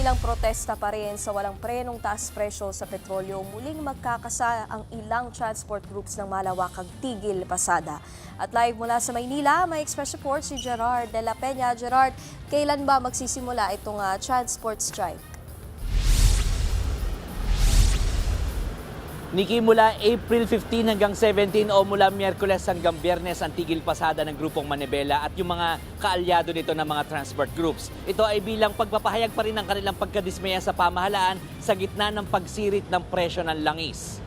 Kabilang protesta pa rin sa walang prenong taas presyo sa petrolyo, muling magkakasa ang ilang transport groups ng malawakang tigil pasada. At live mula sa Maynila, may express report si Gerard de la Peña. Gerard, kailan ba magsisimula itong transport strike? Niki, mula April 15 hanggang 17 o mula Miyerkules hanggang Biyernes ang tigil pasada ng grupong Manibela at yung mga kaalyado nito ng mga transport groups. Ito ay bilang pagpapahayag pa rin ng kanilang pagkadismaya sa pamahalaan sa gitna ng pagsirit ng presyo ng langis.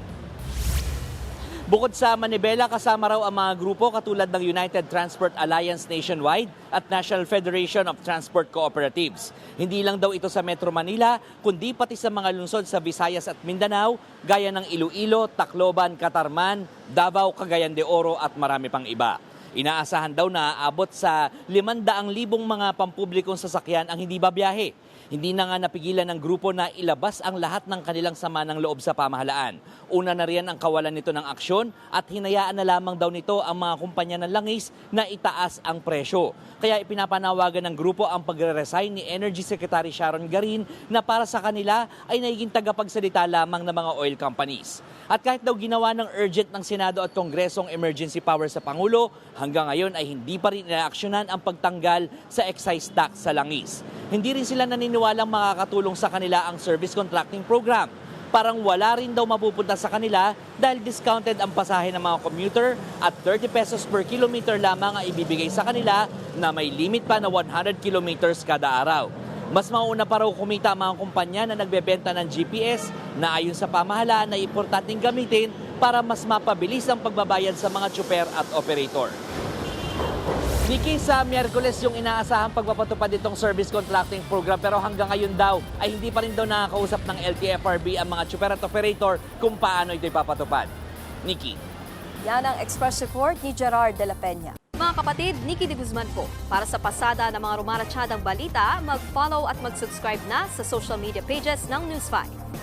Bukod sa Manibela, kasama raw ang mga grupo katulad ng United Transport Alliance Nationwide at National Federation of Transport Cooperatives. Hindi lang daw ito sa Metro Manila, kundi pati sa mga lungsod sa Visayas at Mindanao, gaya ng Iloilo, Tacloban, Catarman, Davao, Cagayan de Oro at marami pang iba. Inaasahan daw na aabot sa 500,000 mga pampublikong sasakyan ang hindi babiyahe. Hindi na nga napigilan ng grupo na ilabas ang lahat ng kanilang sama ng loob sa pamahalaan. Una na riyan ang kawalan nito ng aksyon at hinayaan na lamang daw nito ang mga kumpanya ng langis na itaas ang presyo. Kaya ipinapanawagan ng grupo ang pagre-resign ni Energy Secretary Sharon Garin na para sa kanila ay nagiging tagapagsalita lamang ng mga oil companies. At kahit daw ginawa ng urgent ng Senado at Kongresong emergency power sa Pangulo, hanggang ngayon ay hindi pa rin inaaksyonan ang pagtanggal sa excise tax sa langis. Hindi rin sila naniniwalang makakatulong sa kanila ang service contracting program. Parang wala rin daw mapupunta sa kanila dahil discounted ang pasahe ng mga commuter at 30 pesos per kilometer lamang ang ibibigay sa kanila na may limit pa na 100 kilometers kada araw. Mas mauna pa raw kumita ang mga kumpanya na nagbebenta ng GPS na ayon sa pamahalaan na importanteng gamitin para mas mapabilis ang pagbabayad sa mga tsuper at operator. Niki, sa Miyerkules yung inaasahang pagpapatupad itong service contracting program pero hanggang ngayon daw ay hindi pa rin daw nakakausap ng LTFRB ang mga tsuper at operator kung paano ito ipapatupad. Niki. Yan ang express report ni Gerard de la Peña. Mga kapatid, Nikki de Guzman po. Para sa pasada ng mga rumaratsyadang balita, mag-follow at mag-subscribe na sa social media pages ng News 5.